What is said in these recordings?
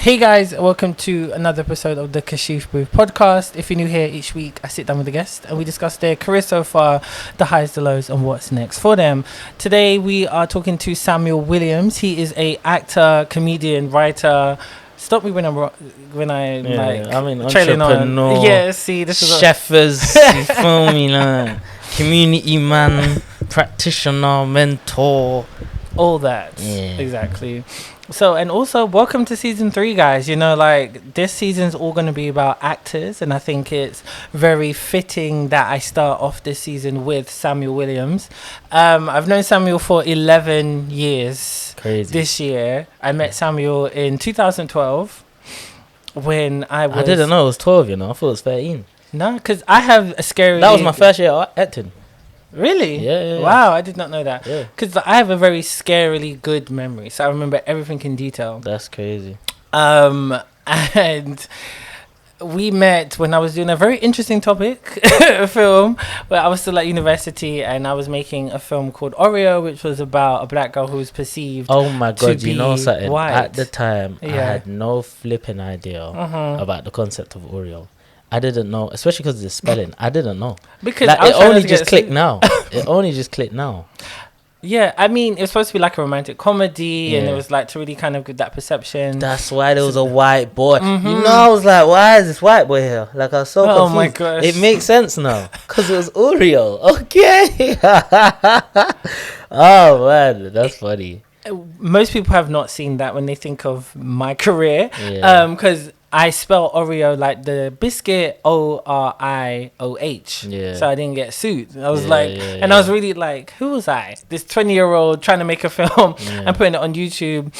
Hey guys, welcome to another episode of the Kashif Booth podcast. If you're new here, each week I sit down with a guest and we discuss their career so far, the highs, the lows, and what's next for them. Today we are talking to Samuel Williams. He is a actor, comedian, writer. Stop me when I'm trailing entrepreneur. on. Yeah, see, this is chefers, you feel me, like community man, practitioner, mentor, all that. Yeah. Exactly. So, and also welcome to season 3, guys. You know, like this season's all going to be about actors, and I think it's very fitting that I start off this season with Samuel Williams. I've known Samuel for 11 years. Crazy. This year. I met Samuel in 2012 when I didn't know it was 12, you know. I thought it was 13. No, because I have a scary... That was my first year acting. Really? Yeah. Wow, I did not know that. Yeah. Because I have a very scarily good memory, so I remember everything in detail. That's crazy. And we met when I was doing a very interesting topic film, where I was still at university and I was making a film called Oreo, which was about a black girl who was perceived. Oh my god, you know something? White. At the time, I had no flipping idea about the concept of Oreo. I didn't know, especially because of the spelling. I didn't know. Because like, it only just clicked now. It only just clicked now. Yeah, I mean, it was supposed to be like a romantic comedy, and it was like to really kind of give that perception. That's why there was a white boy. Mm-hmm. You know, I was like, why is this white boy here? Like, I was so confused. Oh my gosh. It makes sense now. Because it was Oreo. Okay. Oh, man. That's funny. Most people have not seen that when they think of my career. Yeah. Because I spell Oreo like the biscuit ORIOH. Yeah. So I didn't get sued. I was I was really like, who was I? This 20-year-old trying to make a film and putting it on YouTube.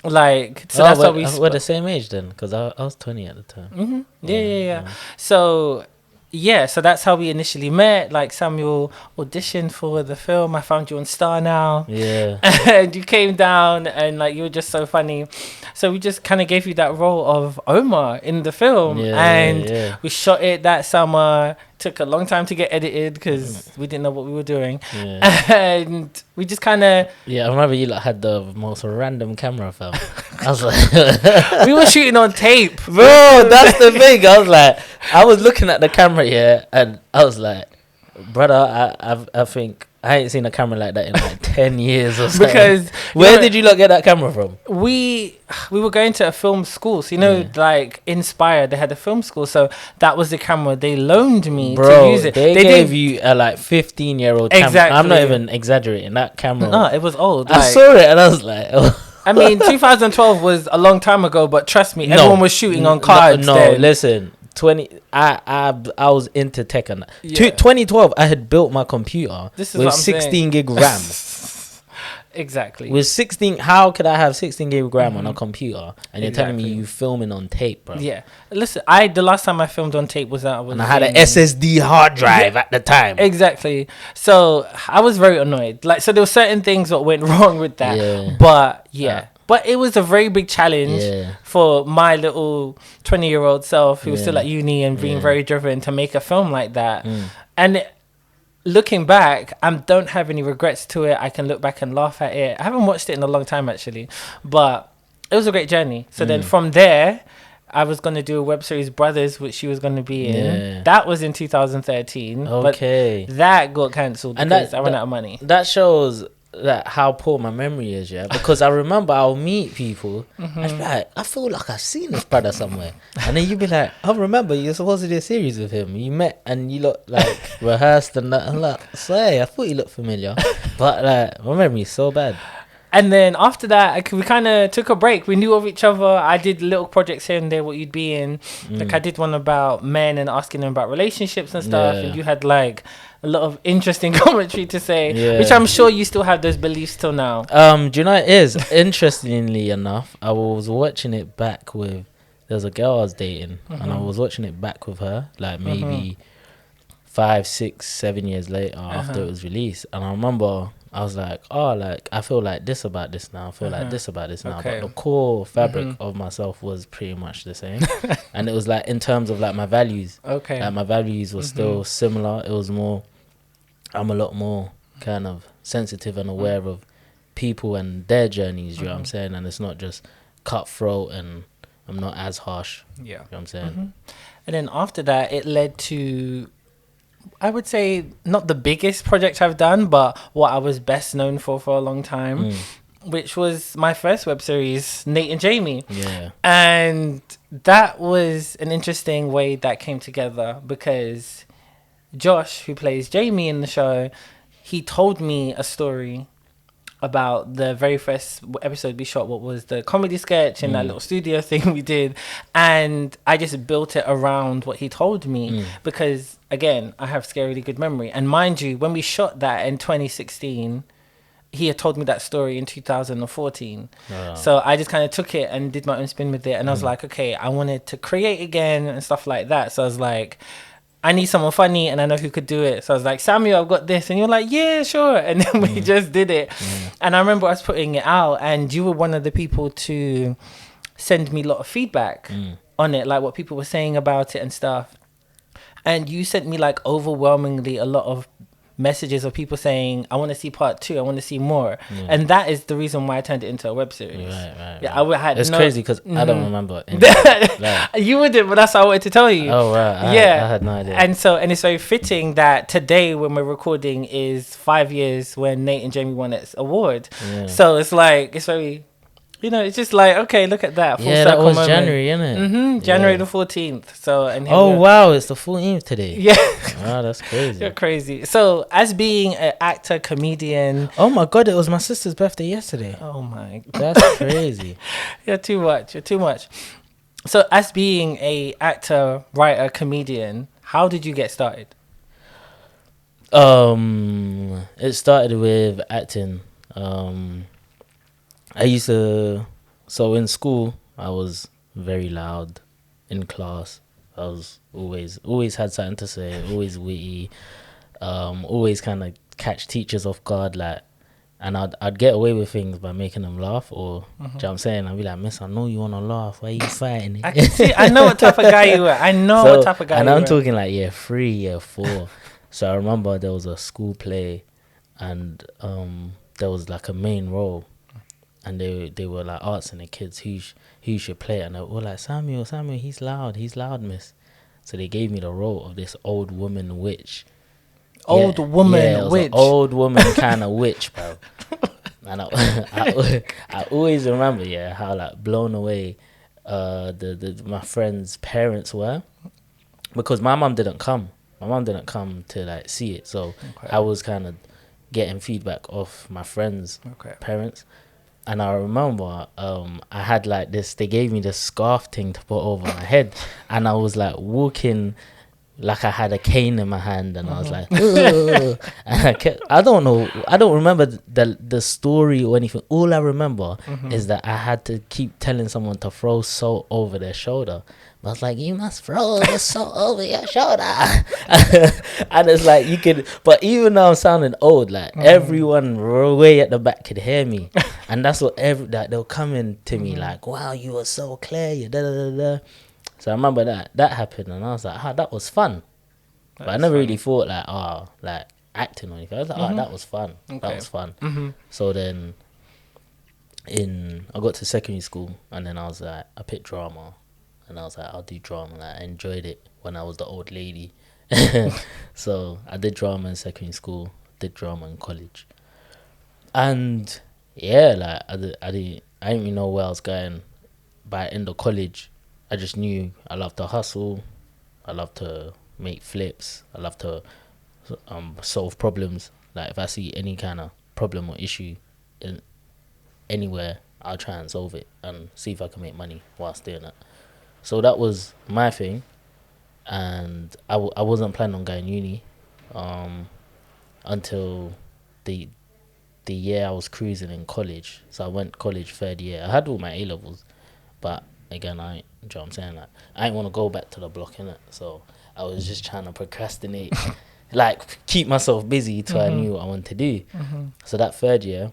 Like, so that's what we... We're the same age then, because I was 20 at the time. Mm-hmm. Yeah. So... yeah, so that's how we initially met. Like, Samuel auditioned for the film. I found you on Star Now. Yeah. And you came down and, like, you were just so funny. So we just kind of gave you that role of Omar in the film. We shot it that summer. Took a long time to get edited because we didn't know what we were doing. Yeah. And we just kind of... yeah, I remember you had the most random camera film. I was like... we were shooting on tape. Bro, that's the thing. I was like... I was looking at the camera here and I was like... brother, I think... I ain't seen a camera like that in like 10 years or something. Because... where did you lot get that camera from? We were going to a film school. So, you know, like, Inspire, they had a film school. So, that was the camera they loaned me to use it. They gave you a, like, 15-year-old camera. Exactly. I'm not even exaggerating. That camera... no, it was old. I saw it and I was like... oh. I mean, 2012 was a long time ago, but trust me, everyone was shooting on cards. No, listen... I was into tech and 2012 I had built my computer with 16 gig RAM. Exactly. With 16, how could I have 16 gig RAM on a computer and you're telling me you filming on tape, bro? Yeah. Listen, the last time I filmed on tape was and I had an SSD hard drive at the time. Exactly. So I was very annoyed. Like, so there were certain things that went wrong with that. Yeah. But but it was a very big challenge for my little 20-year-old self who was still at uni and being very driven to make a film like that. And looking back, I don't have any regrets to it. I can look back and laugh at it. I haven't watched it in a long time, actually. But it was a great journey. So then from there, I was going to do a web series, Brothers, which she was going to be in. Yeah. That was in 2013. Okay. But that got cancelled because I ran out of money. That shows... that how poor my memory is, because I remember I'll meet people and be like, I feel like I've seen this brother somewhere, and then you'd be like, I remember you're supposed to do a series with him, you met and you look like rehearsed and that. I'm like, say, I thought you looked familiar, but like my memory is so bad. And then after that, we kind of took a break. We knew of each other. I did little projects here and there, what you'd be in. Like, I did one about men and asking them about relationships and stuff. And you had, like, a lot of interesting commentary to say, which I'm sure you still have those beliefs till now. Do you know what it is? Interestingly enough, I was watching it back with... there was a girl I was dating, and I was watching it back with her, like, maybe 5, 6, 7 years later after it was released. And I remember... I was like, oh, like, I feel like this about this now. I feel like this about this now. Okay. But the core fabric of myself was pretty much the same. And it was like, in terms of like my values. Okay. Like my values were still similar. It was more, I'm a lot more kind of sensitive and aware of people and their journeys, you know what I'm saying? And it's not just cutthroat and I'm not as harsh. Yeah. You know what I'm saying? Mm-hmm. And then after that, it led to, I would say, not the biggest project I've done, but what I was best known for a long time, which was my first web series, Nate and Jamie. Yeah. And that was an interesting way that came together because Josh, who plays Jamie in the show, he told me a story about the very first episode we shot, what was the comedy sketch in that little studio thing we did, and I just built it around what he told me because, again, I have scarily good memory. And mind you, when we shot that in 2016, he had told me that story in 2014. So I just kind of took it and did my own spin with it, and I was like, okay, I wanted to create again and stuff like that. So I was like, I need someone funny and I know who could do it. So I was like, Samuel, I've got this. And you're like, yeah, sure. And then we just did it. And I remember us putting it out and you were one of the people to send me a lot of feedback on it, like what people were saying about it and stuff. And you sent me like overwhelmingly a lot of messages of people saying, I want to see part 2, I want to see more. And that is the reason why I turned it into a web series. I had it's crazy because I don't remember you wouldn't, but that's what I wanted to tell you. I had no idea. And it's very fitting that today when we're recording is 5 years when Nate and Jamie won its award. So it's like, it's very, it's just like, okay, look at that. Full that was moment. January, isn't it? January the 14th. So wow, it's the 14th today. Yeah. Wow, that's crazy. You're crazy. So as being an actor, comedian. Oh my God, it was my sister's birthday yesterday. Oh my. That's crazy. You're too much. So as being a actor, writer, comedian, how did you get started? It started with acting. I used to, so in school, I was very loud in class. I was always had something to say, always witty, always kind of catch teachers off guard, like, and I'd get away with things by making them laugh, or, do you know what I'm saying? I'd be like, miss, I know you want to laugh, why are you fighting it? I can see, I know what type of guy you were. What type of guy and you were. And I'm talking like year 3, year 4. So I remember there was a school play, and there was like a main role. And they were like asking the kids who should play it. And they were like, Samuel, he's loud, miss. So they gave me the role of this old woman witch. Old woman witch? Old woman kind of witch, bro. And I always remember, how like blown away my friends' parents were. Because my mum didn't come. My mum didn't come to like see it. So I was kind of getting feedback off my friends' parents. And I remember I had like this, they gave me this scarf thing to put over my head. And I was like walking like I had a cane in my hand. And I was like, ugh. And I don't remember the story or anything. All I remember is that I had to keep telling someone to throw salt over their shoulder. I was like, you must throw the salt over your shoulder. And it's like, you could, but even though I'm sounding old, like everyone way at the back could hear me. And that's what they'll come in to me like, wow, you were so clear, you da da da da. So I remember that happened, and I was like, that was fun. But I never really thought like, like acting or anything. I was like, that was fun. That was fun. So then I got to secondary school, and then I was like, I picked drama. And I was like, I'll do drama. Like, I enjoyed it when I was the old lady. So I did drama in secondary school, did drama in college. And like I didn't really know where I was going. By the end of college, I just knew I loved to hustle. I love to make flips. I love to solve problems. Like if I see any kind of problem or issue in anywhere, I'll try and solve it and see if I can make money whilst doing it. So that was my thing, and I wasn't planning on going uni until the year I was cruising in college. So I went college 3rd year. I had all my A-levels, but again, do you know what I'm saying? Like, I didn't want to go back to the block, innit? So I was just trying to procrastinate, like keep myself busy till I knew what I wanted to do. So that 3rd year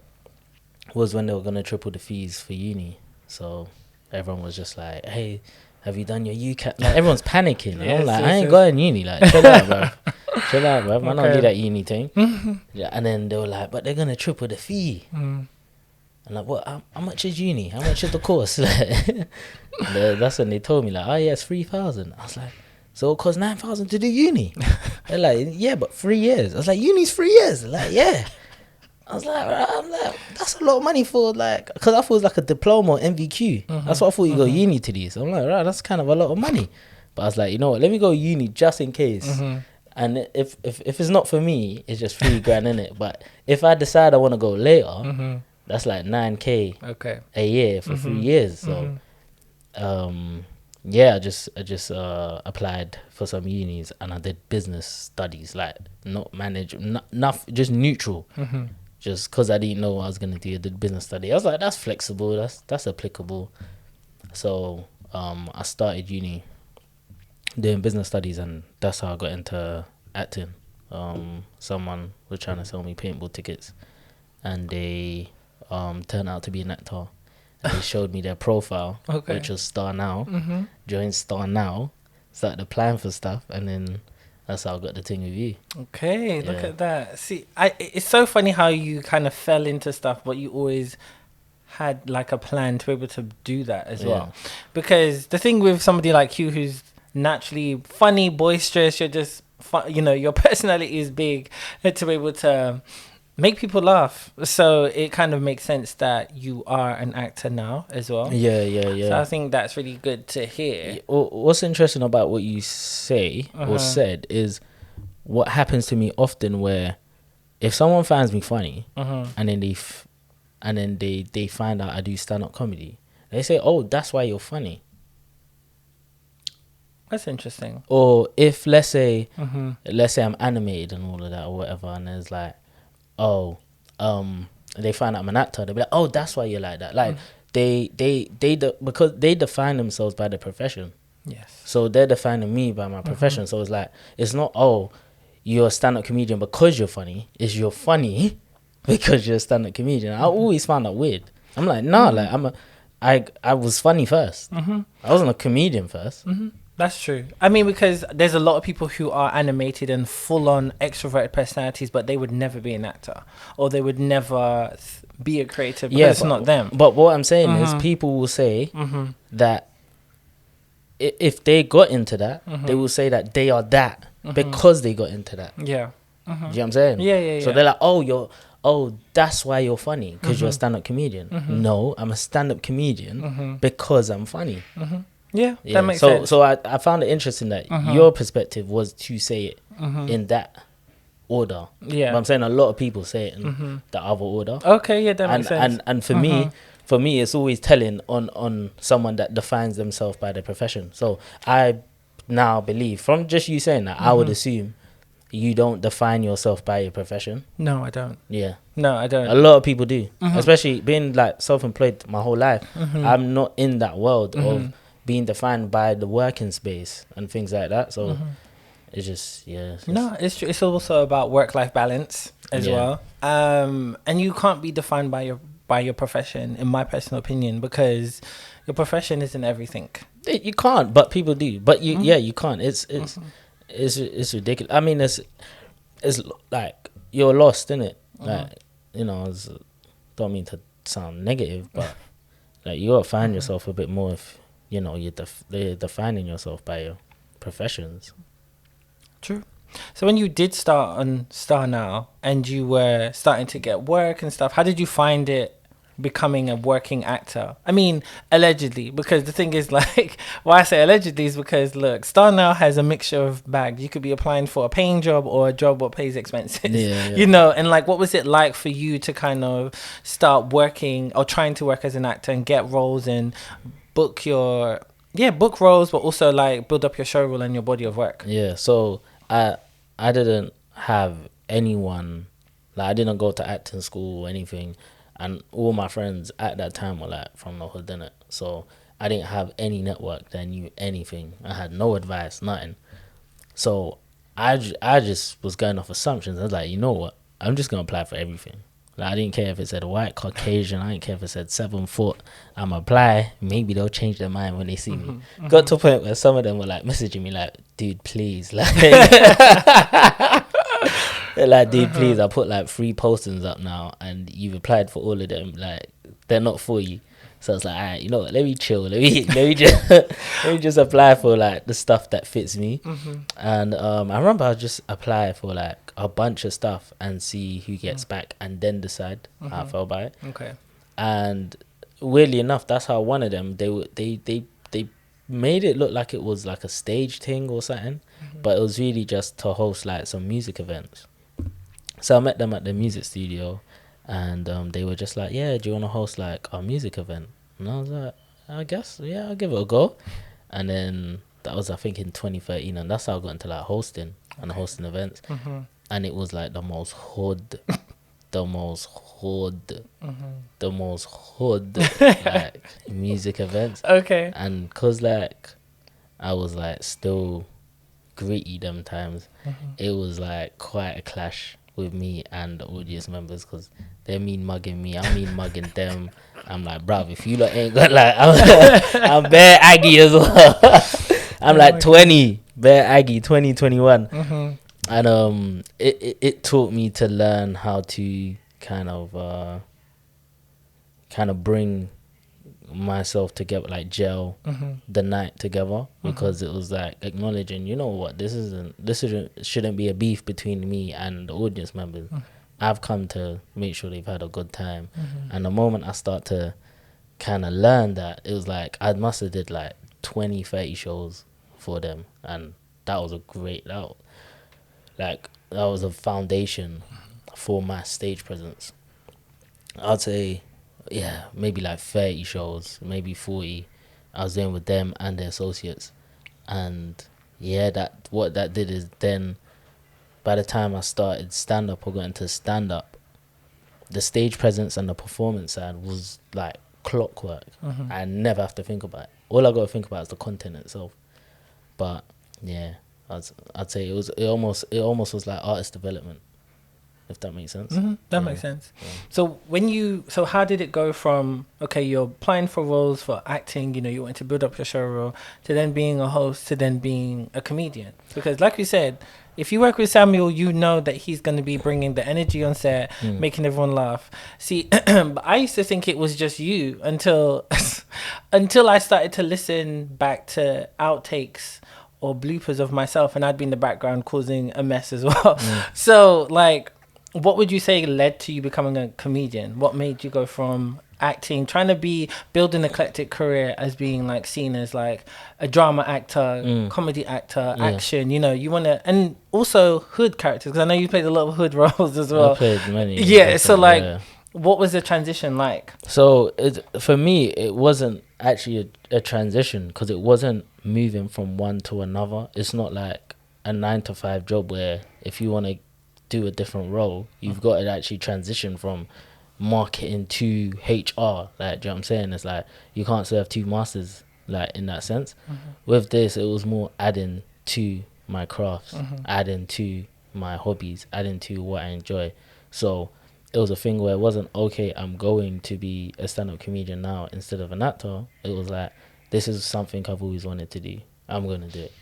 was when they were going to triple the fees for uni. So everyone was just like, hey, have you done your UCAT? Like, everyone's panicking. I'm like, I ain't going uni. Like, chill out, bro. I don't do that uni thing. Yeah, and then they were like, but they're going to triple the fee. I'm like, what? How much is uni? How much is the course? That's when they told me, like, oh yeah, it's 3,000. I was like, so it costs 9,000 to do uni? They're like, yeah, but 3 years. I was like, uni's 3 years. They're like, yeah. I'm like, that's a lot of money for, like, because I thought it was like a diploma or MVQ. That's what I thought you go uni to do. So I'm like, right, that's kind of a lot of money. But I was like, you know what, let me go uni just in case. And if it's not for me, it's just 3 grand in it. But if I decide I want to go later, that's like 9K a year for 3 years. So, yeah, I just applied for some unis and I did business studies, like not just neutral. Just because I didn't know what I was gonna do, I did business study. I was like, that's flexible, that's applicable. So I started uni doing business studies, and that's how I got into acting. Someone was trying to sell me paintball tickets, and they turned out to be an actor. And they showed me their profile, which was Star Now. Joined Star Now, started applying for stuff, and then that's how I got the thing with you. Okay, look at that. See, it's so funny how you kind of fell into stuff, but you always had like a plan to be able to do that as well. Because the thing with somebody like you who's naturally funny, boisterous, you're just your personality is big, to be able to make people laugh. So it kind of makes sense that you are an actor now as well. Yeah. So I think that's really good to hear. What's interesting about what you say or said is what happens to me often, where if someone finds me funny and then they find out I do stand-up comedy, they say, oh, that's why you're funny. That's interesting. Or if let's say I'm animated and all of that or whatever, and there's like, oh, they find out I'm an actor, they'll be like, oh, that's why you're like that. Like because they define themselves by their profession. Yes. So they're defining me by my profession. So it's like, it's not, oh, you're a stand-up comedian because you're funny. It's you're funny because you're a stand-up comedian. I always found that weird. I'm like, nah, like I was funny first. I wasn't a comedian first. That's true. I mean, because there's a lot of people who are animated and full-on extroverted personalities, but they would never be an actor, or they would never be a creator because it's not them. But what I'm saying is, people will say that if they got into that, they will say that they are that because they got into that. Yeah. Do you know what I'm saying? Yeah. So they're like, oh, that's why you're funny, because you're a stand-up comedian. No, I'm a stand-up comedian because I'm funny. Yeah, that makes sense. So I found it interesting that your perspective was to say it in that order. Yeah. But I'm saying a lot of people say it in the other order. Okay, yeah, that makes sense. And for me, it's always telling on someone that defines themselves by their profession. So I now believe, from just you saying that, I would assume you don't define yourself by your profession. No, I don't. Yeah. No, I don't. A lot of people do, especially being like self-employed my whole life. I'm not in that world of being defined by the working space and things like that. So it's just, no, it's true. It's also about work-life balance as well. And you can't be defined by your profession, in my personal opinion, because your profession isn't everything. You can't, but people do. But you can't. It's ridiculous. I mean, it's like you're lost, innit? Like, don't mean to sound negative, but like you gotta find yourself a bit more if you're defining yourself by your professions. True. So when you did start on Star Now and you were starting to get work and stuff, how did you find it becoming a working actor? I mean, allegedly, because the thing is, like, why I say allegedly is because, look, Star Now has a mixture of bags. You could be applying for a paying job or a job that pays expenses, and like, what was it like for you to kind of start working or trying to work as an actor and get roles and book roles, but also like build up your show reel and your body of work? Yeah, so I didn't have anyone, like I didn't go to acting school or anything, and all my friends at that time were like from the hood, innit? So I didn't have any network that knew anything. I had no advice, nothing. So I just was going off assumptions. I was like, you know what? I'm just gonna apply for everything. Like, I didn't care if it said white, Caucasian. I didn't care if it said 7 foot. I'm apply. Maybe they'll change their mind when they see me. Got to a point where some of them were like messaging me like, dude, please. Like, they're like, dude, please. I put like 3 postings up now and you've applied for all of them. Like, they're not for you. So I was like, all right, you know what, let me chill. Let me just let me just apply for like the stuff that fits me. And I remember I just apply for like a bunch of stuff and see who gets back, and then decide how I felt about it. Okay. And weirdly enough, that's how one of them, they made it look like it was like a stage thing or something, but it was really just to host like some music events. So I met them at the music studio, and they were just like, yeah, do you want to host like a music event? And I was like, I guess, yeah, I'll give it a go. And then that was, I think, in 2013, and that's how I got into like hosting and hosting events. And it was like the most hood like music events. Okay. And cause like I was like still gritty them times, it was like quite a clash with me and the audience members, because they're mean mugging me, I'm mean mugging them. I'm like, bruv, if you lot ain't got like, I'm bare Aggie as well. I'm like 20, bare Aggie, 2021. And it taught me to learn how to kind of bring myself together, like gel the night together, because it was like acknowledging, you know what, this shouldn't be a beef between me and the audience members. I've come to make sure they've had a good time. And the moment I start to kind of learn that, it was like I must have did like 20-30 shows for them, and that was a great that was a foundation for my stage presence. I'd say, yeah, maybe like 30 shows, maybe 40 I was doing with them and their associates. And yeah, what that did is then by the time I started stand-up or got into stand-up, the stage presence and the performance side was like clockwork. I never have to think about it. All I got to think about is the content itself. But yeah, I'd say it almost was like artist development, if that makes sense. That makes sense. Yeah. So how did it go from, okay, you're applying for roles for acting, you want to build up your show role, to then being a host, to then being a comedian? Because like we said, if you work with Samuel, you know that he's going to be bringing the energy on set, making everyone laugh. See, I used to think it was just you until I started to listen back to outtakes or bloopers of myself, and I'd be in the background causing a mess as well. So, like, what would you say led to you becoming a comedian? What made you go from acting, trying to build an eclectic career, as being like seen as like a drama actor, comedy actor, action, you want to, and also hood characters, because I know you played a lot of hood roles as well. I played many. Yeah, so like, what was the transition like? So for me, it wasn't actually a transition, because it wasn't moving from one to another. It's not like a 9-to-5 job where if you want to do a different role, you've got to actually transition from marketing to HR. Like, do you know what I'm saying? It's like you can't serve two masters, like, in that sense. With this, it was more adding to my crafts, adding to my hobbies, adding to what I enjoy. So it was a thing where it wasn't, okay, I'm going to be a stand-up comedian now instead of an actor. It was like, this is something I've always wanted to do, I'm going to do it.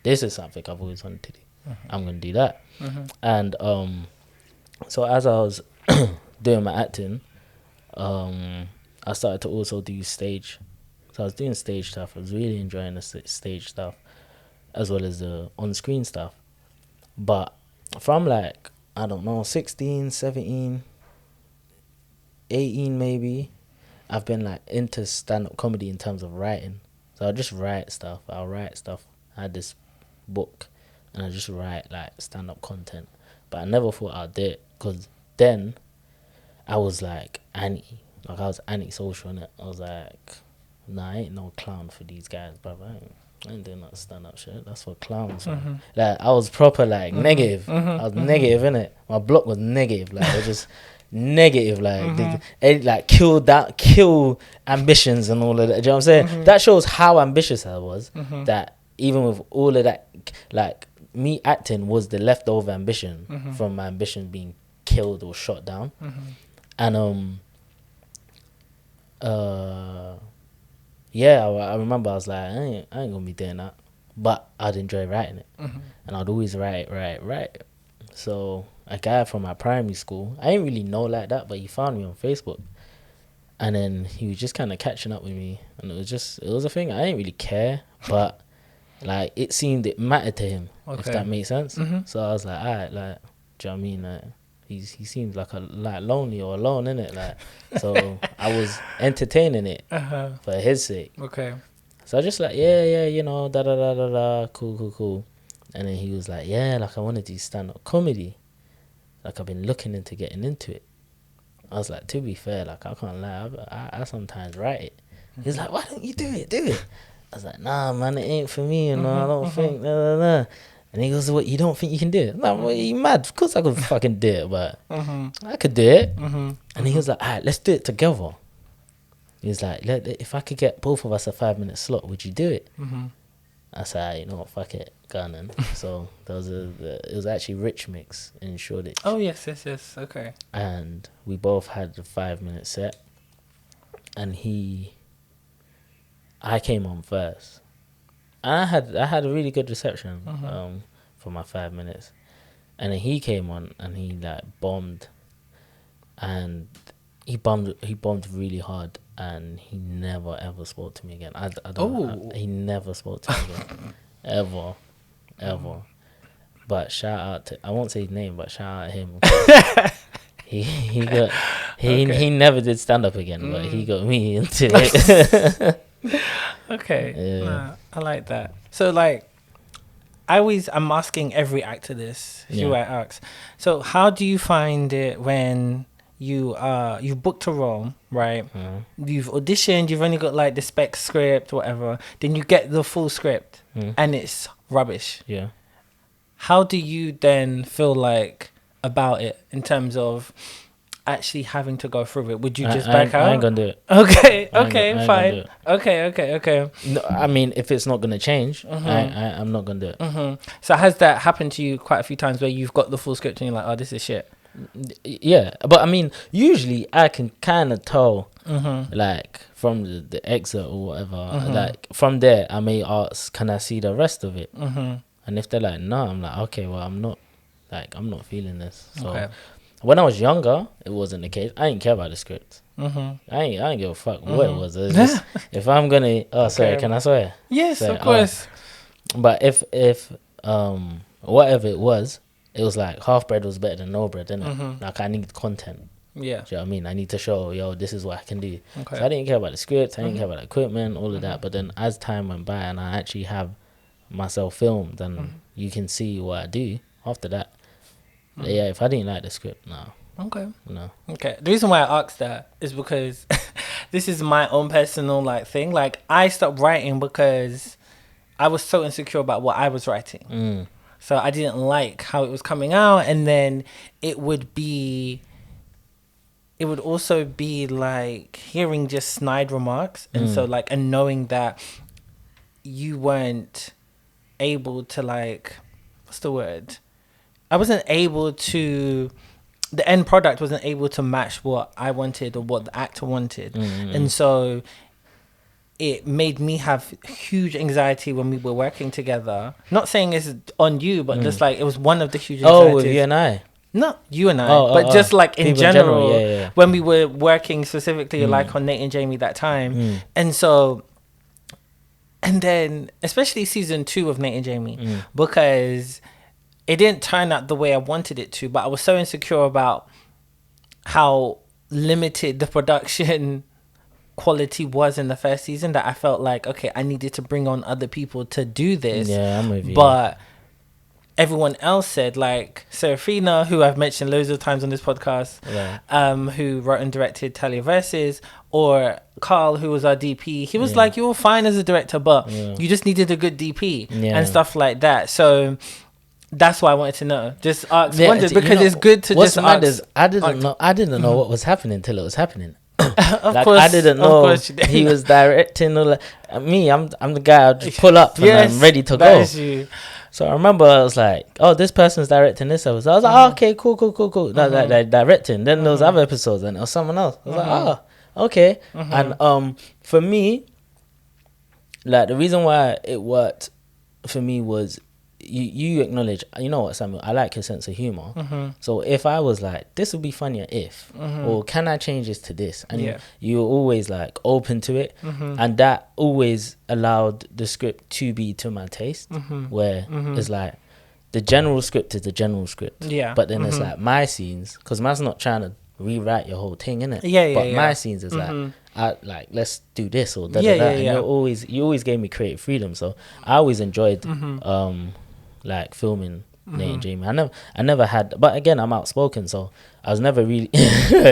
This is something I've always wanted to do, I'm going to do that. And so as I was doing my acting, I started to also do stage. So I was doing stage stuff. I was really enjoying the stage stuff, as well as the on-screen stuff. But from like, I don't know, 16, 17, 18 maybe, I've been like into stand-up comedy in terms of writing. So I'll just write stuff. I'll write stuff. I had this book, and I just write like stand-up content. But I never thought I'd do it, because then I was like I was anti-social, innit? I was like, nah, I ain't no clown for these guys, bro. I ain't doing that stand-up shit. That's for clowns. Like, I was proper like negative. I was negative, innit? My block was negative. Like, it was just negative. Like, it like kill ambitions and all of that. Do you know what I'm saying? That shows how ambitious I was. That even with all of that, like, me acting was the leftover ambition from my ambition being killed or shot down. And yeah, I remember I was like, I ain't gonna be doing that, but I'd enjoy writing it, and I'd always write. So a guy from my primary school, I didn't really know like that, but he found me on Facebook, And then he was just kind of catching up with me, and it was a thing. I didn't really care, but like it seemed it mattered to him, if that makes sense. So I was like, alright, like, do you know what I mean? Like, he seems like lonely or alone, innit? Like, so I was entertaining it for his sake. Okay. So I just like, yeah, you know, da da da da da, cool. And then he was like, yeah, like I want to do stand-up comedy. Like I've been looking into getting into it. I was like, to be fair, like I can't lie, I sometimes write it. He's like, why don't you do it? I was like, nah, man, it ain't for me, you know. I don't think, nah. And he goes, what, you don't think you can do it? I'm like, well, you mad? Of course I could fucking do it, but I could do it. And he was like, all right, let's do it together. He was like, if I could get both of us a 5-minute slot, would you do it? I said, all right, you know what, fuck it, gun. And so it was actually Rich Mix in Shoreditch. Oh, yes, okay. And we both had the 5-minute set. And I came on first. And I had a really good reception for my 5 minutes. And then he came on and he like bombed. And he bombed really hard, and he never ever spoke to me again. He never spoke to me again. ever. But shout out to, I won't say his name, but shout out to him. He never did stand up again, but he got me into it. Okay. Yeah. Nah, I like that. So like, I'm asking every actor this, who I ask. So how do you find it when you've booked a role, right? You've auditioned, you've only got like the spec script, whatever. Then you get the full script and it's rubbish. Yeah. How do you then feel like about it in terms of actually having to go through it? Would you just back out? I ain't gonna do it. Okay, fine. Okay. No, I mean, if it's not gonna change, I'm not gonna do it. So has that happened to you quite a few times where you've got the full script and you're like, oh, this is shit? Yeah, but I mean, usually I can kind of tell, like from the exit or whatever. Like from there, I may ask, "Can I see the rest of it?" And if they're like, "No," I'm like, "Okay, well, I'm not feeling this." So when I was younger, it wasn't the case. I didn't care about the script. I ain't give a fuck what it was. It's just, if I'm gonna, sorry, can I swear? Yes, of course. But if whatever it was like half bread was better than no bread, innit? Like I need content. Yeah. Do you know what I mean? I need to show, this is what I can do. Okay. So I didn't care about the script, I didn't care about the equipment, all of that. But then as time went by and I actually have myself filmed and you can see what I do after that. Yeah, if I didn't like the script, no. Okay. No. Okay. The reason why I asked that is because this is my own personal like thing. Like I stopped writing because I was so insecure about what I was writing. So I didn't like how it was coming out, and then it would also be like hearing just snide remarks, and so like, and knowing that you weren't able to like, what's the word? I wasn't able to, the end product wasn't able to match what I wanted or what the actor wanted. And so it made me have huge anxiety when we were working together. Not saying it's on you, but just like it was one of the huge anxieties. Oh, with you and I? Not you and I, but just like in general, when we were working specifically like on Nate and Jamie that time. And so, and then especially season 2 of Nate and Jamie, because it didn't turn out the way I wanted it to, but I was so insecure about how limited the production quality was in the first season that I felt like, okay, I needed to bring on other people to do this. Yeah, I'm with you. But everyone else said, like Serafina, who I've mentioned loads of times on this podcast, who wrote and directed Talia Versus, or Carl, who was our DP, he was like, you're fine as a director, but you just needed a good DP and stuff like that. So that's why I wanted to know. Just wondered, because it's good to just ask. I didn't know what was happening till it was happening. Of course, I didn't know he was directing. Or me, I'm the guy. I'll just pull up and I'm ready to go. So I remember I was like, "Oh, this person's directing this episode." I was like, "Oh, okay, cool." Like directing. Then there was other episodes, and it was someone else. I was like, "Oh, okay." And for me, like the reason why it worked for me was you acknowledge, you know what, Samuel, I like your sense of humor. So if I was like, this would be funnier if, or can I change this to this, and you're always like open to it, and that always allowed the script to be to my taste, where it's like the general script is the general script, but then it's like my scenes, because man's not trying to rewrite your whole thing, innit? But my scenes is like, let's do this or da da da. And you always gave me creative freedom, so I always enjoyed like filming Nate and Jamie. I never had, but again, I'm outspoken, so I was never really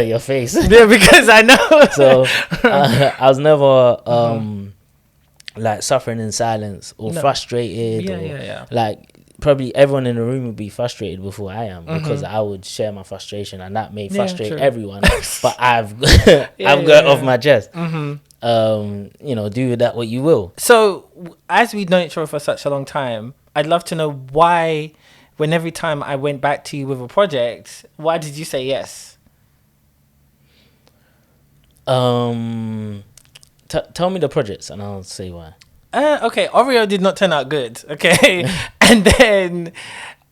your face. Yeah, because I know. So I was never like suffering in silence or frustrated, or like probably everyone in the room would be frustrated before I am, because I would share my frustration, and that may frustrate everyone. But I've got it off my chest. You know, do with that what you will. So as we've known each other for such a long time, I'd love to know why, when every time I went back to you with a project, why did you say yes? Tell me the projects and I'll say why. Okay, Oreo did not turn out good. Okay, and then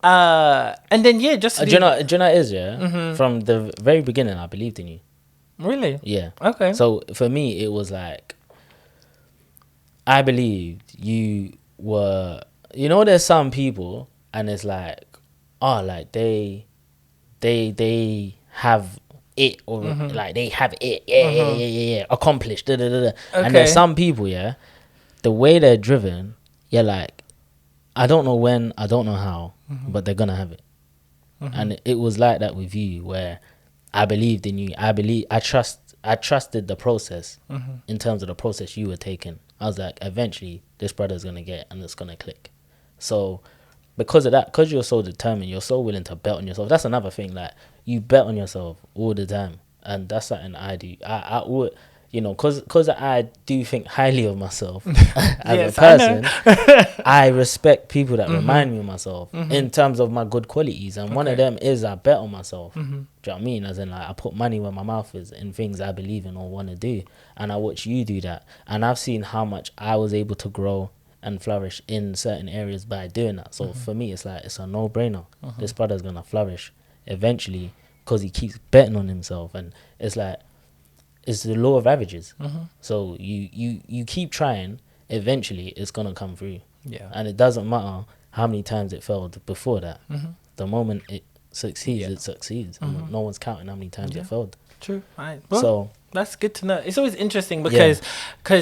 yeah, just do you know it is from the very beginning I believed in you. Really? Yeah. Okay. So for me, it was like I believed you were. You know, there's some people, and it's like, oh, like they have it, or like they have it, yeah, accomplished, da, da, da, da. Okay. And there's some people, the way they're driven, you're like, I don't know when, I don't know how, but they're gonna have it. And it was like that with you, where I believed in you. I trusted the process in terms of the process you were taking. I was like, eventually, this brother's gonna get it, and it's gonna click. So because of that, because you're so determined, you're so willing to bet on yourself. That's another thing, like you bet on yourself all the time, and that's something I do. I would, you know, because I do think highly of myself as a person. I respect people that remind me of myself in terms of my good qualities, and one of them is I bet on myself. Do you know what I mean? As in, like, I put money where my mouth is in things I believe in or want to do, and I watch you do that, and I've seen how much I was able to grow and flourish in certain areas by doing that. So for me, it's like, it's a no-brainer. This brother's gonna flourish eventually because he keeps betting on himself, and it's like, it's the law of averages. So you keep trying, eventually it's gonna come through. Yeah. And it doesn't matter how many times it failed before that. The moment it succeeds, it succeeds. And no one's counting how many times it failed. True. Right. Well, so that's good to know. It's always interesting because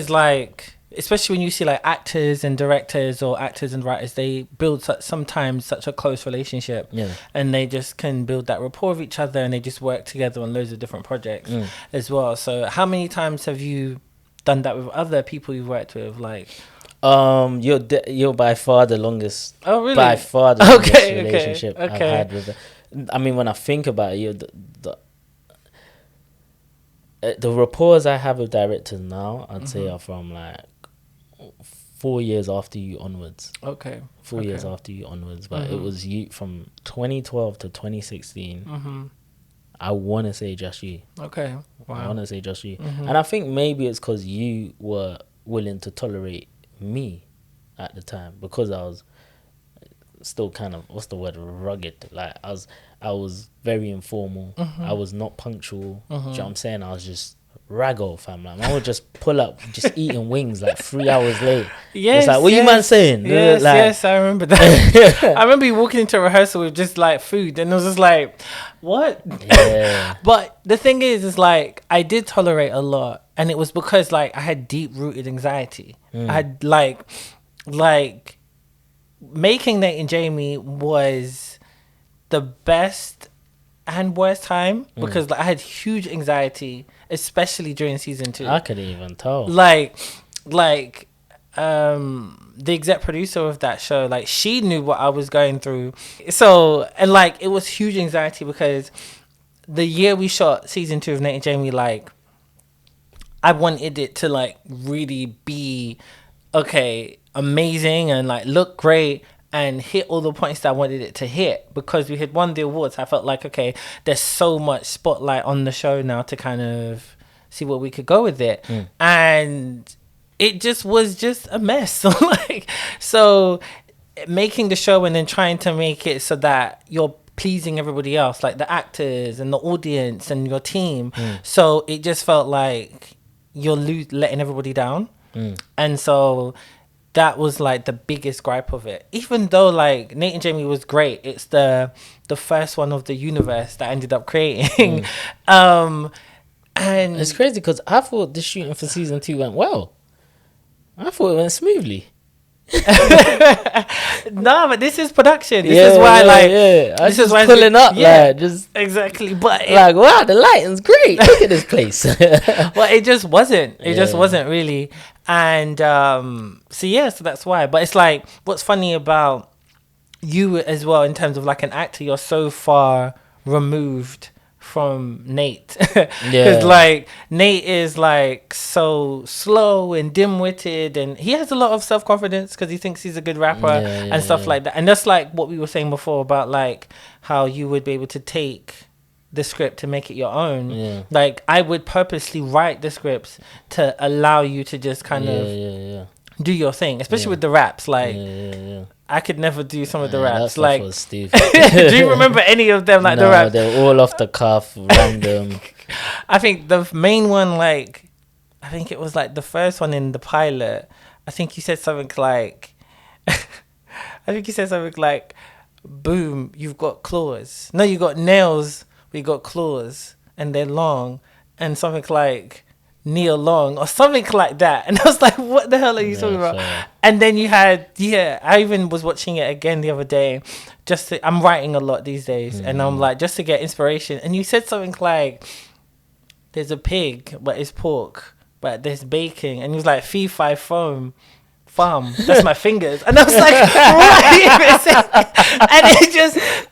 like, especially when you see like actors and directors or actors and writers, they build sometimes such a close relationship, and they just can build that rapport with each other, and they just work together on loads of different projects as well. So how many times have you done that with other people you've worked with? Like, you're by far the longest. Oh, really? By far the longest relationship I've had with it. I mean, when I think about it, the rapports I have with directors now, I'd say are from like 4 years after you onwards. 4 years after you onwards. But it was you from 2012 to 2016. I want to say just you. Okay. Wow. I want to say just you. And I think maybe it's because you were willing to tolerate me at the time, because I was still kind of, what's the word, rugged. Like I was very informal. I was not punctual. Do you know what I'm saying? I was just raggo, fam. Like, I would just pull up, just eating wings like 3 hours late. It's like, what you man saying? Yes, I remember that. I remember you walking into rehearsal with just like food, and it was just like, what? Yeah. But the thing is like, I did tolerate a lot, and it was because like I had deep rooted anxiety. I had like making Nate and Jamie was the best and worst time, because like, I had huge anxiety, especially during season 2. I couldn't even tell. Like the exec producer of that show, like, she knew what I was going through. So, and like, it was huge anxiety because the year we shot season 2 of Nate and Jamie, like, I wanted it to like really be amazing and like look great and hit all the points that I wanted it to hit, because we had won the awards. I felt like, okay, there's so much spotlight on the show now to kind of see where we could go with it. And it just was just a mess. Like, so making the show and then trying to make it so that you're pleasing everybody else, like the actors and the audience and your team. So it just felt like you're letting everybody down. And so that was like the biggest gripe of it. Even though like Nate and Jamie was great, it's the first one of the universe that I ended up creating. And it's crazy because I thought the shooting for season 2 went well. I thought it went smoothly. No, but this is production. This is why this is why pulling up, like, just exactly. But like, wow, the lighting's great. Look at this place. Well, it just wasn't. It just wasn't really. And so that's why. But it's like, what's funny about you as well in terms of like an actor, you're so far removed from Nate. Because like Nate is like so slow and dim-witted, and he has a lot of self-confidence because he thinks he's a good rapper and stuff like that. And that's like what we were saying before about like how you would be able to take the script to make it your own. Like I would purposely write the scripts to allow you to just kind of do your thing, especially with the raps. Like I could never do some of the raps. Like, was stupid. Do you remember any of them? Like the raps, they're all off the cuff, random. I think the main one, like, I think it was like the first one in the pilot. I think you said something like, "Boom, you've got claws. No, you got nails. We got claws, and they're long." And something like Neil Long or something like that. And I was like, what the hell are you talking about? Fair. And then you had, I even was watching it again the other day. I'm writing a lot these days, and I'm like, just to get inspiration. And you said something like, there's a pig, but it's pork, but there's bacon. And he was like, fee, fi, foam. Farm, that's my fingers. And I was like, what?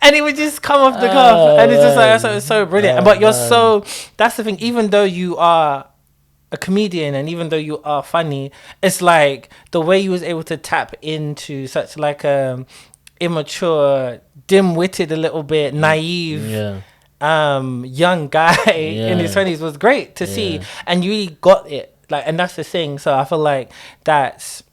And it would just come off the cuff. And it's just like, it was so brilliant. But that's the thing, even though you are a comedian and even though you are funny, it's like the way you was able to tap into such like immature, dim-witted, a little bit naive young guy in his 20s was great to see. And you really got it, like, and that's the thing. So I feel like that's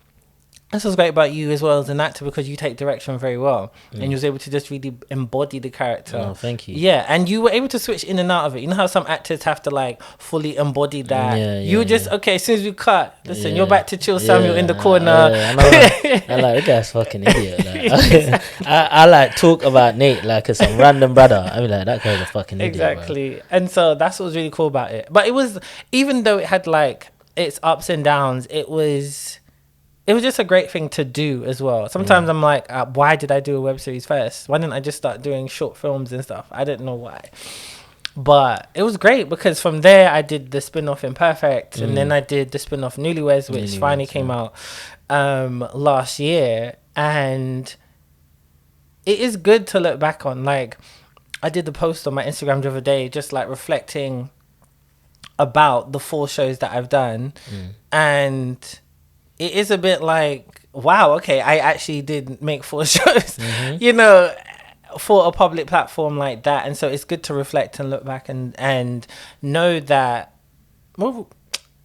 what's great about you as well as an actor, because you take direction very well and you was able to just really embody the character. Oh, thank you. Yeah, and you were able to switch in and out of it. You know how some actors have to like fully embody that. You were just okay, as soon as we cut, listen, you're back to chill Samuel in the corner. I'm like, that guy's fucking idiot. Like, I like talk about Nate like it's some random brother. I mean, like, that guy's a fucking idiot. Exactly. Bro. And so that's what was really cool about it. But it was, even though it had like its ups and downs, it was just a great thing to do as well. Sometimes I'm like, why did I do a web series first? Why didn't I just start doing short films and stuff? I didn't know why. But it was great because from there I did the spin-off Imperfect, and then I did the spin-off Newlyweds, which finally came out last year. And it is good to look back on. Like, I did the post on my Instagram the other day, just like reflecting about the 4 shows that I've done. And it is a bit like, wow, okay, I actually did make 4 shows, you know, for a public platform like that. And so it's good to reflect and look back and know that, well,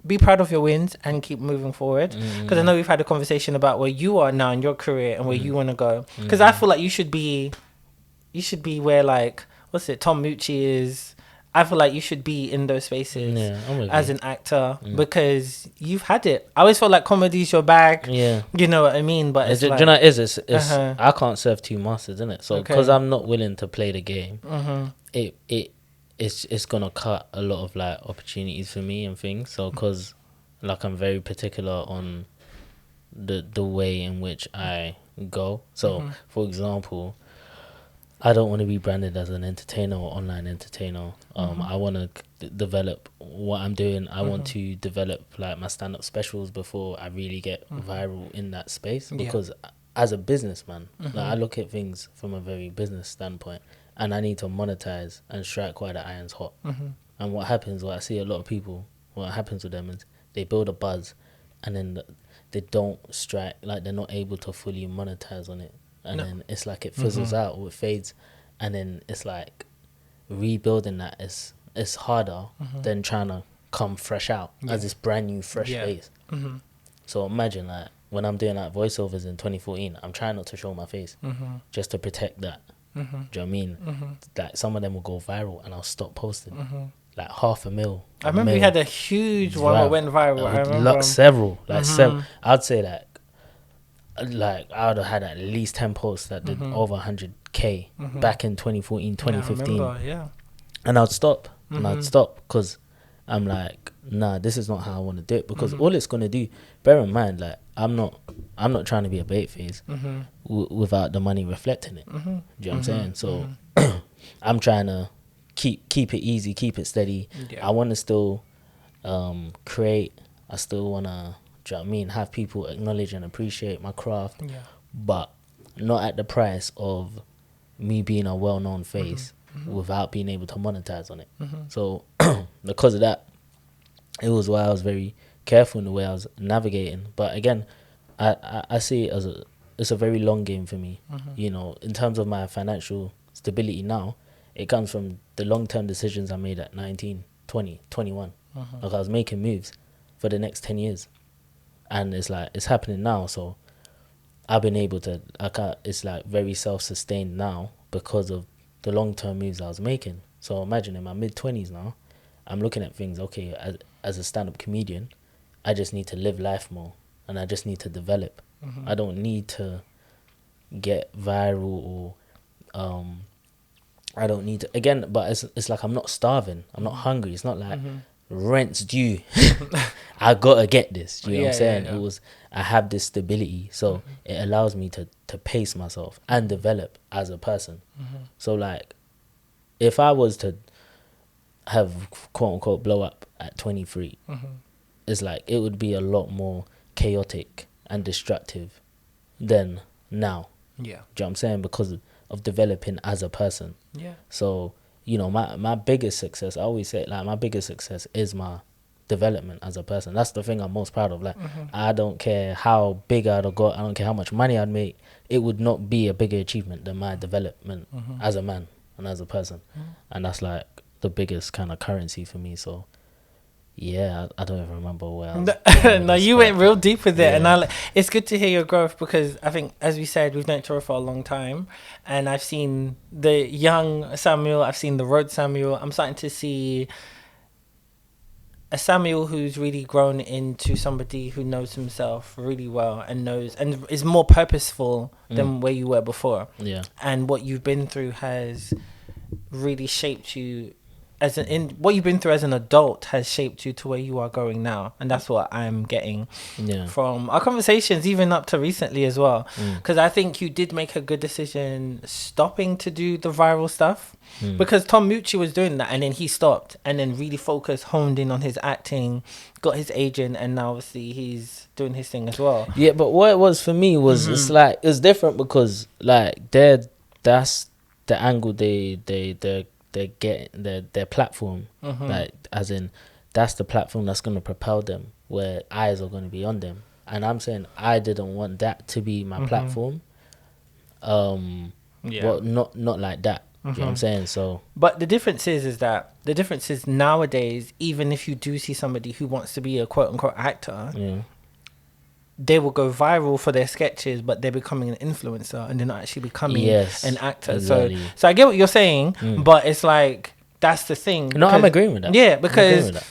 be proud of your wins and keep moving forward. Because I know we've had a conversation about where you are now in your career and where you want to go. Because I feel like you should be where, like, what's it, Tom Mucci is. I feel like you should be in those spaces as an actor because you've had it. I always felt like comedy's your bag. Yeah. You know what I mean? But it's like, do you know what it is? It's I can't serve 2 masters, isn't it? So because I'm not willing to play the game, it's going to cut a lot of like opportunities for me and things. So because like I'm very particular on the way in which I go. So for example, I don't want to be branded as an entertainer or online entertainer. I want to develop what I'm doing. I want to develop like my stand-up specials before I really get viral in that space. Because as a businessman, like, I look at things from a very business standpoint, and I need to monetize and strike while the iron's hot. And what happens, I see a lot of people, what happens with them is they build a buzz, and then they don't strike, like they're not able to fully monetize on it. And then it's like it fizzles out or it fades, and then it's like rebuilding that is harder than trying to come fresh out as this brand new fresh face. So imagine like when I'm doing like voiceovers in 2014, I'm trying not to show my face just to protect that. Do you know what I mean? Like some of them will go viral and I'll stop posting. Like 500,000. I remember you had a huge one that went viral. I remember several. I'd say like I would have had at least 10 posts that did over 100k back in 2014, 2015. Yeah, I remember, and I'd stop. And I'd stop because I'm like, nah, this is not how I want to do it. Because all it's gonna do, bear in mind, like I'm not trying to be a bait phase without the money reflecting it. Do you know what I'm saying? So I'm trying to keep it easy, keep it steady. I want to still create. I still want to, do you know what I mean, have people acknowledge and appreciate my craft, but not at the price of me being a well-known face without being able to monetize on it. So because of that, it was why I was very careful in the way I was navigating. But again, I see it as it's a very long game for me. You know, in terms of my financial stability now, it comes from the long-term decisions I made at 19, 20, 21. Like I was making moves for the next 10 years. And it's like, it's happening now. So I've been able to, it's like very self-sustained now because of the long-term moves I was making. So imagine in my mid-20s now, I'm looking at things, okay, as a stand-up comedian, I just need to live life more. And I just need to develop. I don't need to get viral or... I don't need to, again, but it's like I'm not starving. I'm not hungry. It's not like rent's due. I gotta get this. Do you know what I'm saying? I have this stability. So it allows me to pace myself and develop as a person. So like, if I was to have quote unquote blow up at 23, it's like, it would be a lot more chaotic and destructive than now. Do you know what I'm saying? Because of developing as a person. So, you know, my biggest success, I always say, like, my biggest success is my development as a person. That's the thing I'm most proud of. Like, I don't care how big I'd have got, I don't care how much money I'd make, it would not be a bigger achievement than my development as a man and as a person. And that's like the biggest kind of currency for me. So yeah, I don't even remember where I was. No, you went real deep with it, and it's good to hear your growth, because I think, as we said, we've known each other for a long time, and I've seen the young Samuel, I've seen the road Samuel. I'm starting to see a Samuel who's really grown into somebody who knows himself really well and is more purposeful than where you were before. And what you've been through has really shaped you. What you've been through as an adult has shaped you to where you are going now, and that's what I'm getting from our conversations, even up to recently as well. Because I think you did make a good decision stopping to do the viral stuff, because Tom Mucci was doing that, and then he stopped, and then really focused, honed in on his acting, got his agent, and now obviously he's doing his thing as well. Yeah, but what it was for me was it's like, it's different because like that's the angle they get their platform, like, as in, that's the platform that's going to propel them, where eyes are going to be on them. And I'm saying I didn't want that to be my platform. Well, not like that. You know what I'm saying? So, but the difference is nowadays, even if you do see somebody who wants to be a quote unquote actor, they will go viral for their sketches, but they're becoming an influencer and they're not actually becoming an actor. Exactly. So I get what you're saying, but it's like, that's the thing. No, I'm agreeing with that. Yeah, because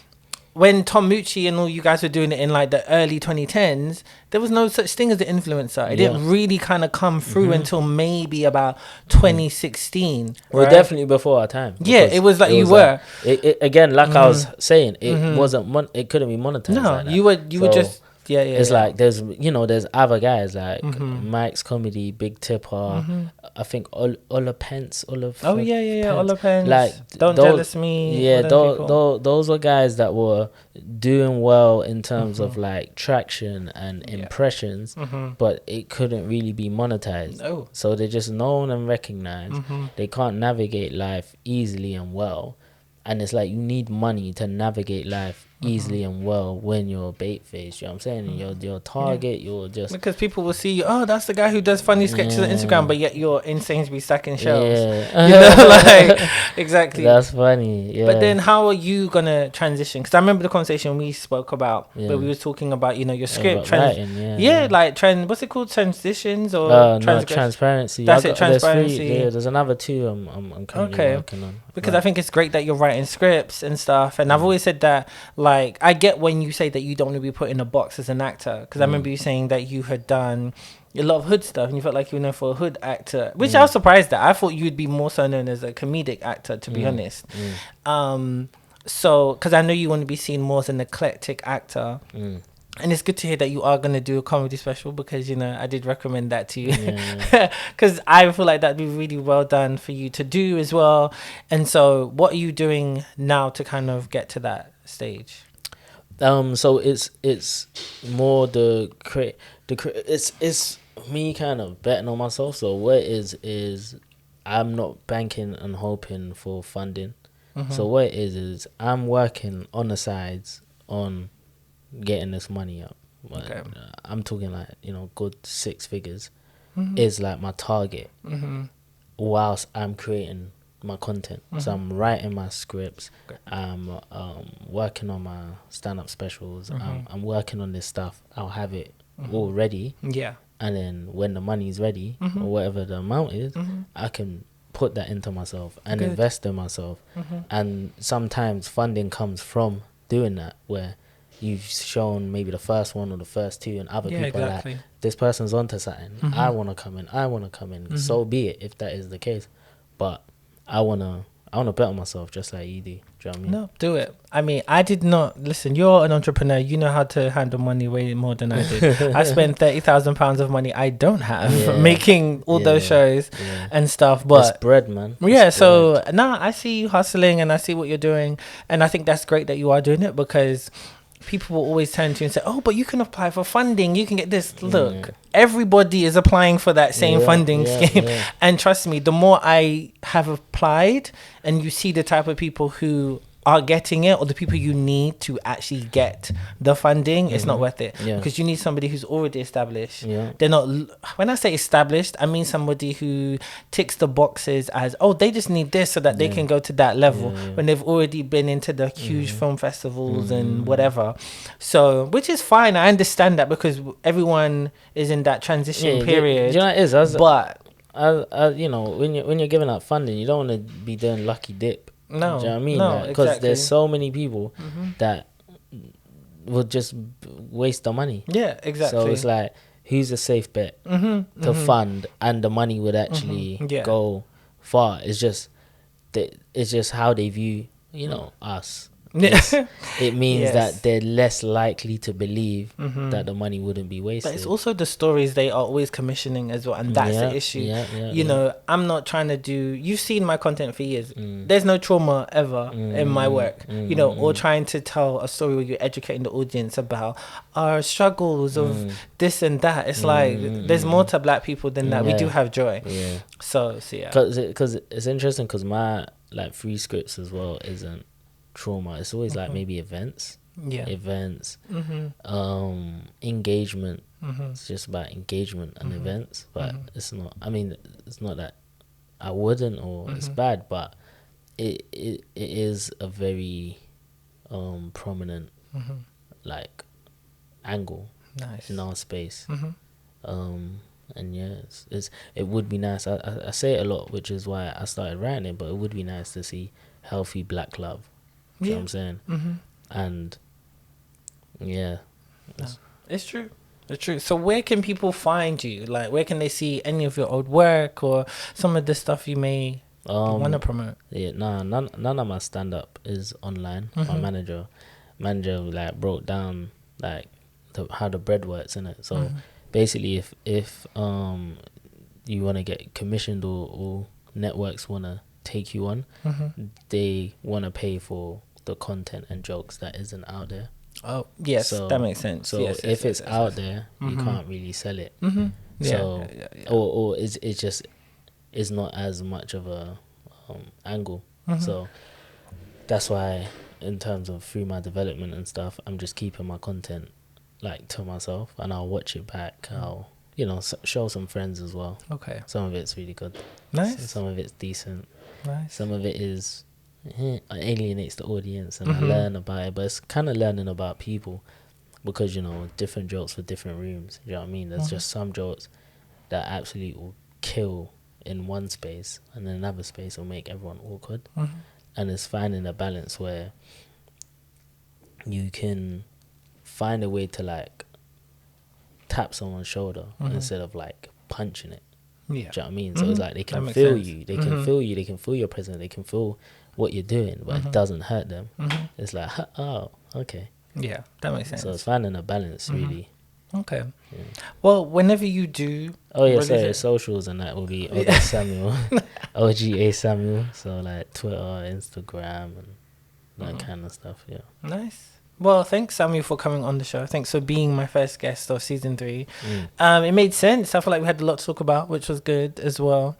when Tom Mucci and all you guys were doing it in like the early 2010s, there was no such thing as an influencer. It didn't really kind of come through until maybe about 2016. Well, definitely before our time. Yeah, it was like you were. Again, like I was saying, it wasn't. It couldn't be monetized. No, like that. you were just. It's like there's other guys like Mike's Comedy, Big Tipper, I think Ola Pence, Ola Pence. Like, Don't Jealous Me. Yeah, those were guys that were doing well in terms of like traction and impressions, but it couldn't really be monetized. No. So they're just known and recognized. They can't navigate life easily and well. And it's like, you need money to navigate life easily and well when you're bait faced. You know what I'm saying? Your target, you're just because people will see you. Oh, that's the guy who does funny sketches on Instagram, but yet you're in Sainsbury's stacking shelves. Yeah. You know, like exactly. That's funny. Yeah. But then, how are you gonna transition? Because I remember the conversation we spoke about where we were talking about your script, writing, like what's it called, transitions or no, transparency. That's it, transparency. There's another two I'm currently working on. Because I think it's great that you're writing scripts and stuff, and I've always said that, like, I get when you say that you don't want to be put in a box as an actor, because I remember you saying that you had done a lot of hood stuff and you felt like you were known for a hood actor, which I was surprised at. I thought you'd be more so known as a comedic actor, to be honest. So because I know you want to be seen more as an eclectic actor. And it's good to hear that you are going to do a comedy special, because, I did recommend that to you. Because I feel like that'd be really well done for you to do as well. And so what are you doing now to kind of get to that stage? So it's more it's me kind of betting on myself. So what it is I'm not banking and hoping for funding. So what it is I'm working on the sides on getting this money up. I'm talking like good 6 figures is like my target whilst I'm creating my content. So I'm writing my scripts, I'm working on my stand-up specials, I'm working on this stuff. I'll have it all ready, and then when the money's ready or whatever the amount is, I can put that into myself and invest in myself. And sometimes funding comes from doing that, where you've shown maybe the first one or the first two, and other people are like, this person's onto something. I want to come in. So be it if that is the case. But I wanna bet on myself just like you do. Do you know what I mean? No, do it. I mean, I did not listen. You're an entrepreneur. You know how to handle money way more than I did. I spent £30,000 of money I don't have making all those shows and stuff. But it's bread, man. So now I see you hustling and I see what you're doing, and I think that's great that you are doing it, because people will always turn to you and say, oh, but you can apply for funding, you can get this. Look, everybody is applying for that same funding scheme. And trust me, the more I have applied and you see the type of people who are getting it, or the people you need to actually get the funding, it's not worth it. Because you need somebody who's already established. They're not, when I say established, I mean somebody who ticks the boxes as, oh, they just need this so that they can go to that level, when they've already been into the huge film festivals and whatever. So, which is fine. I understand that, because everyone is in that transition period. You know what it is? But when you're giving out funding, you don't want to be doing lucky dip. No, do you know what I mean? No, because there's so many people that will just waste the money. Yeah, exactly. So it's like, who's a safe bet to fund, and the money would actually go far? It's just how they view us. It means that they're less likely to believe that the money wouldn't be wasted. But it's also the stories they are always commissioning as well, and that's the issue. I'm not trying to do, you've seen my content for years. There's no trauma ever in my work, or trying to tell a story where you're educating the audience about our struggles of this and that. It's like, there's more to black people than that. We do have joy. So yeah. Because it's interesting, because my free scripts as well isn't trauma. It's always like maybe events, engagement. It's just about engagement and events, but it's not, I mean, it's not that I wouldn't or it's bad, but it is a very prominent angle in our space. And it would be nice. I say it a lot, which is why I started writing it, but it would be nice to see healthy black love. You know what I'm saying? And it's true. It's true. So where can people find you? Like, where can they see any of your old work or some of the stuff you may want to promote? None of my stand up is online. My manager broke down how the bread works in it. So basically, if you want to get commissioned or networks want to take you on, they want to pay for the content and jokes that isn't out there. Oh yes, so that makes sense. So if it's out there, you can't really sell it. So or it's just, it's not as much of a angle. So that's why in terms of through my development and stuff, I'm just keeping my content like to myself, and I'll watch it back. I'll show some friends as well. Okay. Some of it's really good. Nice. Some of it's decent. Nice. Some of it is alienates the audience, and I learn about it, but it's kind of learning about people, because different jokes for different rooms. You know what I mean? There's just some jokes that absolutely will kill in one space, and then another space will make everyone awkward. And it's finding a balance where you can find a way to like tap someone's shoulder instead of like punching it. Yeah. Do you know what I mean? So it's like they can feel you, they can feel you, they can feel your presence, they can feel what you're doing, but it doesn't hurt them. It's like, oh, okay. Yeah, that makes sense. So it's finding a balance, really. Okay. Yeah. Well, whenever you do... Oh, yeah, so socials and that will be OG Samuel, OGA Samuel. So like Twitter, Instagram, and that kind of stuff, yeah. Nice. Well, thanks, Samuel, for coming on the show. Thanks for being my first guest of season 3. It made sense. I feel like we had a lot to talk about, which was good as well.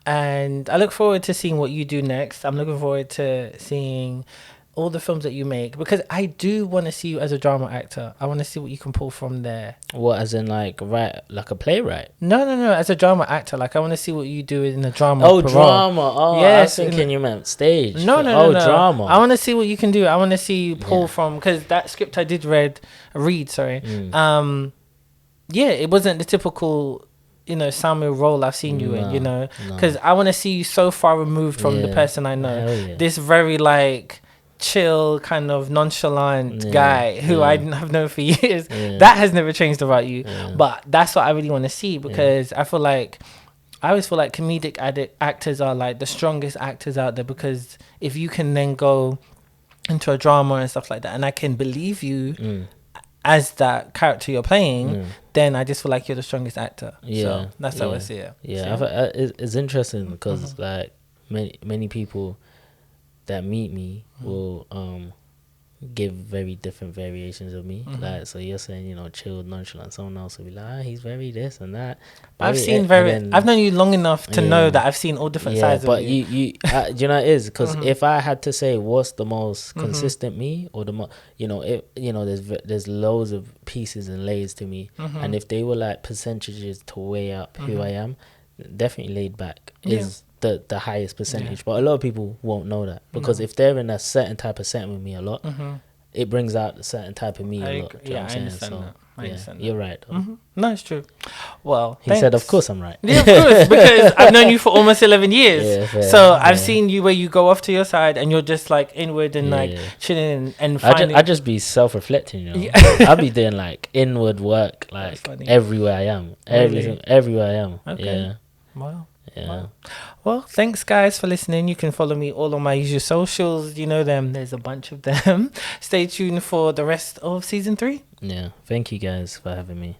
And I look forward to seeing what you do next. I'm looking forward to seeing all the films that you make, because I do want to see you as a drama actor. I want to see what you can pull from there. What, as in like a playwright? No, as a drama actor. Like, I want to see what you do in the drama. Oh, drama. Oh, yes, I was thinking you meant stage. No. Drama. I want to see what you can do. I want to see you pull from, because that script I did read. It wasn't the typical Samuel role I've seen you in, because I want to see you so far removed from the person I know. This very like chill, kind of nonchalant guy who I have known for years. That has never changed about you. But that's what I really want to see, because I always feel like comedic actors are like the strongest actors out there, because if you can then go into a drama and stuff like that, and I can believe you as that character you're playing, then I just feel like you're the strongest actor. So that's how I see it. It's interesting, because like many people that meet me will give very different variations of me. Like, so you're saying, chilled, nonchalant. Someone else will be like, he's very this and that. I've known you long enough to know that I've seen all different sides of you. But you know it is, because if I had to say what's the most consistent me, or the most, there's loads of pieces and layers to me, and if they were like percentages to weigh up who I am, definitely Laid Back is the highest percentage. But a lot of people won't know that, because if they're in a certain type of setting with me a lot, it brings out a certain type of me a lot. I understand that. I understand you're right. No, it's true. Well, he said, of course I'm right. Yeah, of course, because I've known you for almost 11 years. So I've seen you where you go off to your side and you're just like inward and like chilling and finding... I just be self-reflecting, I'll be doing like inward work, like everywhere I am. Everywhere I am. Okay. Yeah. Wow. Yeah. Wow. Well, thanks guys for listening. You can follow me all on my usual socials. You know them. There's a bunch of them. Stay tuned for the rest of season 3. Yeah. Thank you guys for having me.